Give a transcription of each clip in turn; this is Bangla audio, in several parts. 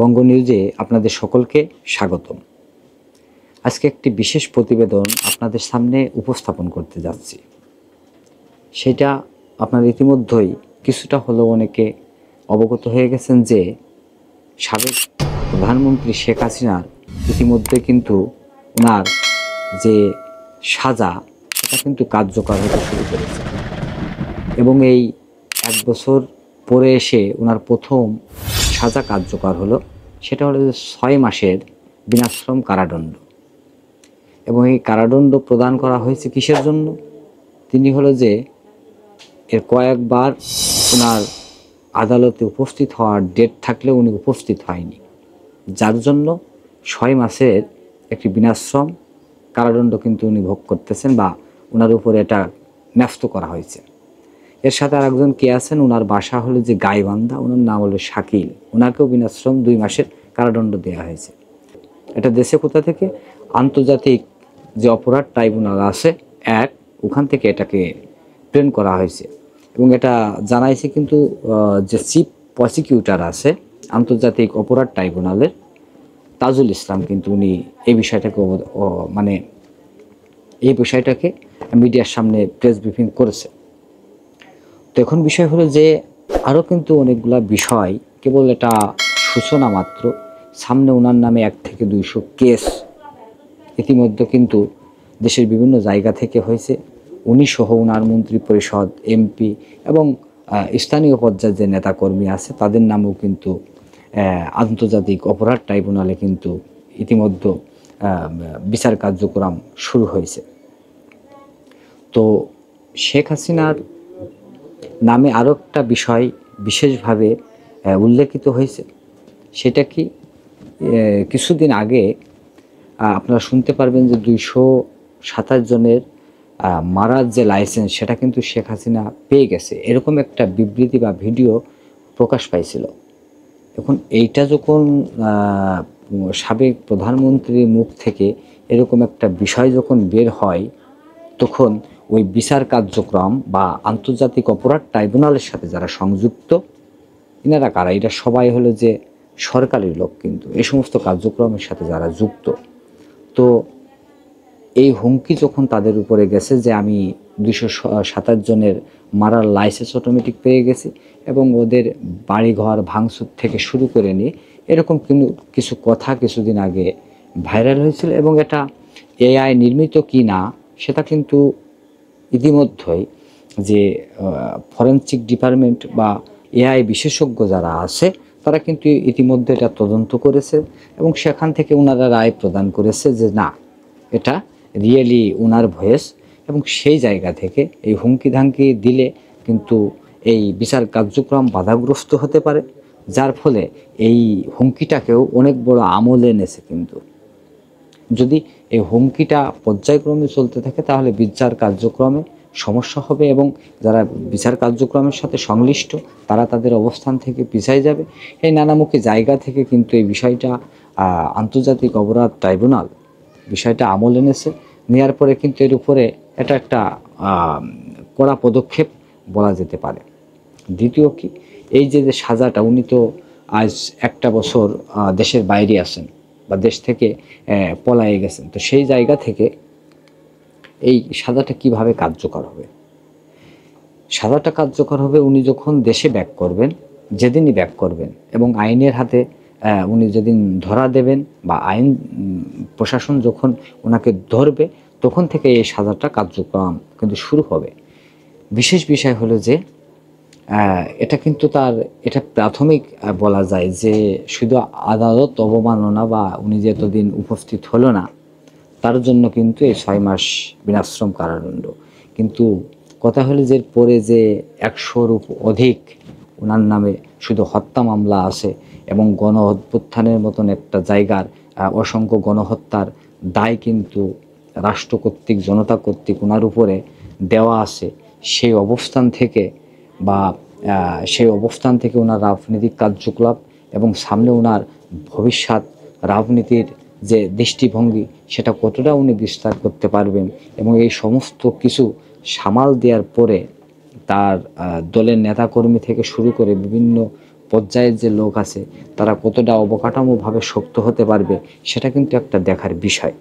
বঙ্গ নিউজে আপনাদের সকলকে স্বাগতম। আজকে একটি বিশেষ প্রতিবেদন আপনাদের সামনে উপস্থাপন করতে যাচ্ছি। সেটা আপনারা ইতিমধ্যেই কিছুটা হলেও অনেকে অবগত হয়ে গেছেন যে সাবেক প্রধানমন্ত্রী শেখ হাসিনার ইতিমধ্যে কিন্তু ওনার যে সাজা সেটা কিন্তু কার্যকর হতে শুরু করেছে এবং এই 1 বছর পরে এসে ওনার প্রথম সাজা কার্যকর হলো। সেটা হলো যে 6 মাসের বিনাশ্রম কারাদণ্ড। এবং এই কারাদণ্ড প্রদান করা হয়েছে কিসের জন্য? তিনি হলো যে এর কয়েকবার ওনার আদালতে উপস্থিত হওয়ার ডেট থাকলেও উনি উপস্থিত হয়নি, যার জন্য 6 মাসের একটি বিনাশ্রম কারাদণ্ড কিন্তু উনি ভোগ করতেছেন বা ওনার উপরে এটা ন্যস্ত করা হয়েছে। এর সাথে আর একজন কে আছেন, ওনার বাসা হলো যে গাইবান্ধা, ওনার নাম হলো শাকিল, ওনাকেও বিনাশ্রম 2 মাসের কারাদণ্ড দেওয়া হয়েছে। এটা দেশে কোথা থেকে? আন্তর্জাতিক যে অপরাধ ট্রাইব্যুনাল আছে ওখান থেকে এটাকে প্রেরণ করা হয়েছে। এবং এটা জানাইছে কিন্তু যে চিফ প্রসিকিউটর আছে আন্তর্জাতিক অপরাধ ট্রাইব্যুনালের, তাজুল ইসলাম, কিন্তু উনি এই বিষয়টাকে মিডিয়ার সামনে প্রেস ব্রিফিং করেছে। তো এখন বিষয় হলো যে আরও কিন্তু অনেকগুলা বিষয়, কেবল এটা সূচনা মাত্র। সামনে ওনার নামে 1 থেকে 200 কেস ইতিমধ্যে কিন্তু দেশের বিভিন্ন জায়গা থেকে হয়েছে। উনি সহ ওনার মন্ত্রী পরিষদ, এমপি এবং স্থানীয় পর্যায়ের যে নেতাকর্মী আছে তাদের নামেও কিন্তু আন্তর্জাতিক অপরাধ ট্রাইব্যুনালে কিন্তু ইতিমধ্যে বিচার কার্যক্রম শুরু হয়েছে। তো শেখ হাসিনার নামে আরও একটা বিষয় বিশেষভাবে উল্লেখিত হয়েছে। সেটা কি? কিছুদিন আগে আপনারা শুনতে পারবেন যে 227 জনের মারার যে লাইসেন্স সেটা কিন্তু শেখ হাসিনা পেয়ে গেছে, এরকম একটা বিবৃতি বা ভিডিও প্রকাশ পাইছিল। এখন এইটা যখন সাবেক প্রধানমন্ত্রীর মুখ থেকে এরকম একটা বিষয় যখন বের হয়, তখন ওই বিচার কার্যক্রম বা আন্তর্জাতিক অপরাধ ট্রাইব্যুনালের সাথে যারা সংযুক্ত, এনারা কারা? এটা সবাই হলো যে সরকারি লোক, কিন্তু এই সমস্ত কার্যক্রমের সাথে যারা যুক্ত। তো এই হুমকি যখন তাদের উপরে গেছে যে আমি 227 জনের মারার লাইসেন্স অটোমেটিক পেয়ে গেছি এবং ওদের বাড়িঘর ভাঙচুর থেকে শুরু করে নিয়ে এরকম কিছু কথা কিছুদিন আগে ভাইরাল হয়েছিল। এবং এটা এআই নির্মিত কি না সেটা কিন্তু ইতিমধ্যেই যে ফরেনসিক ডিপার্টমেন্ট বা এআই বিশেষজ্ঞ যারা আছে তারা কিন্তু ইতিমধ্যে এটা তদন্ত করেছে এবং সেখান থেকে ওনারা রায় প্রদান করেছে যে না, এটা রিয়েলি ওনার ভয়েস। এবং সেই জায়গা থেকে এই হুমকি ধামকি দিলে কিন্তু এই বিচার কার্যক্রম বাধাগ্রস্ত হতে পারে, যার ফলে এই হুমকিটাকেও অনেক বড় আমল এনেছে। কিন্তু যদি এই হুমকিটা পর্যায়ক্রমে চলতে থাকে তাহলে বিচার কার্যক্রমে সমস্যা হবে এবং যারা বিচার কার্যক্রমের সাথে সংশ্লিষ্ট তারা তাদের অবস্থান থেকে পিছিয়ে যাবে। এই নানামুখী জায়গা থেকে কিন্তু এই বিষয়টা আন্তর্জাতিক অপরাধ ট্রাইব্যুনাল বিষয়টা আমল এনেছে। নেওয়ার পরে কিন্তু এর উপরে এটা একটা কড়া পদক্ষেপ বলা যেতে পারে। দ্বিতীয় কি, এই যে সাজাটা, উনি তো আজ 1টা বছর দেশের বাইরে আছেন বা দেশ থেকে পলায়ে গেছেন। তো সেই জায়গা থেকে এই সাজাটা কিভাবে কার্যকর হবে? সাজাটা কার্যকর হবে উনি যখন দেশে ব্যাক করবেন, যেদিনই ব্যাক করবেন এবং আইনের হাতে উনি যেদিন ধরা দেবেন বা আইন প্রশাসন যখন ওনাকে ধরবে তখন থেকে এই সাজাটা কার্যক্রম কিন্তু শুরু হবে। বিশেষ বিষয় হলো যে এটা কিন্তু এটা প্রাথমিক বলা যায় যে শুধু আদালত অবমাননা বা উনি যে এতদিন উপস্থিত হলো না তার জন্য কিন্তু এই 6 মাস বিনাশ্রম কারাদণ্ড। কিন্তু কথা হলো যে পরে যে 100-র অধিক ওনার নামে শুধু হত্যা মামলা আছে এবং গণঅভ্যুত্থানের মতন একটা জায়গার অসংখ্য গণহত্যার দায় কিন্তু রাষ্ট্র কর্তৃক, জনতা কর্তৃক ওনার উপরে দেওয়া আছে। সেই অবস্থান থেকে ওনার রাজনৈতিক কার্যকলাপ এবং সামনে ওনার ভবিষ্যৎ রাজনীতির যে দৃষ্টিভঙ্গি সেটা কতটা উনি বিস্তার করতে পারবেন এবং এই সমস্ত কিছু সামাল দেওয়ার পরে তার দলের নেতাকর্মী থেকে শুরু করে বিভিন্ন পর্যায়ের যে লোক আছে তারা কতটা অবকাঠামোভাবে শক্ত হতে পারবে সেটা কিন্তু একটা দেখার বিষয়।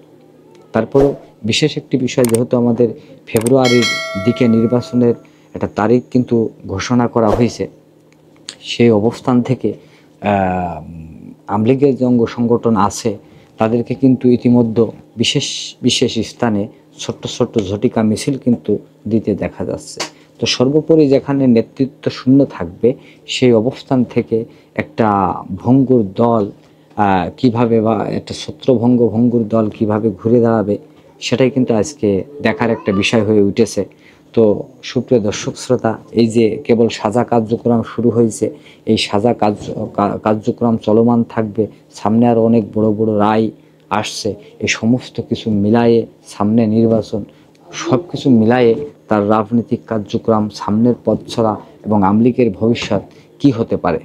তারপরও বিশেষ একটি বিষয়, যেহেতু আমাদের ফেব্রুয়ারির দিকে নির্বাচনের একটা তারিখ কিন্তু ঘোষণা করা হয়েছে, সেই অবস্থান থেকে আওয়ামী লীগের যে অঙ্গ সংগঠন আছে তাদেরকে কিন্তু ইতিমধ্যে বিশেষ বিশেষ স্থানে ছোট্ট ছোট্ট ঝটিকা মিছিল কিন্তু দিতে দেখা যাচ্ছে। তো সর্বোপরি যেখানে নেতৃত্ব শূন্য থাকবে সেই অবস্থান থেকে একটা ভঙ্গুর দল কিভাবে, বা একটা ভঙ্গুর দল কিভাবে ঘুরে দাঁড়াবে সেটাই কিন্তু আজকে দেখার একটা বিষয় হয়ে উঠেছে। তো সুপ্রিয় দর্শক শ্রোতা, এই যে কেবল সাজা কার্যক্রম শুরু হয়েছে, এই সাজা কার্যক্রম চলমান থাকবে, সামনে আরও অনেক বড় বড় রায় আসছে। এই সমস্ত কিছু মিলায়ে সামনে নির্বাচন, সব কিছু মিলায়ে তার রাজনৈতিক কার্যক্রম, সামনের পথচলা এবং আওয়ামী লীগের ভবিষ্যৎ কী হতে পারে,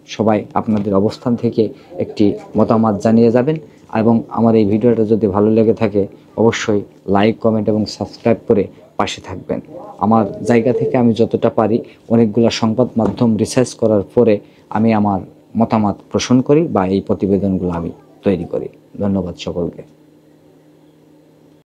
সবাই আপনাদের অবস্থান থেকে একটি মতামত জানিয়ে যাবেন। এবং আমার এই ভিডিওটা যদি ভালো লেগে থাকে অবশ্যই লাইক, কমেন্ট এবং সাবস্ক্রাইব করে পাশে থাকবেন। আমার জায়গা থেকে আমি যতটা পারি অনেকগুলো সংবাদ মাধ্যম রিসার্চ করার পরে আমি আমার মতামত পোষণ করি বা এই প্রতিবেদনগুলো আমি তৈরি করি। ধন্যবাদ সকলকে।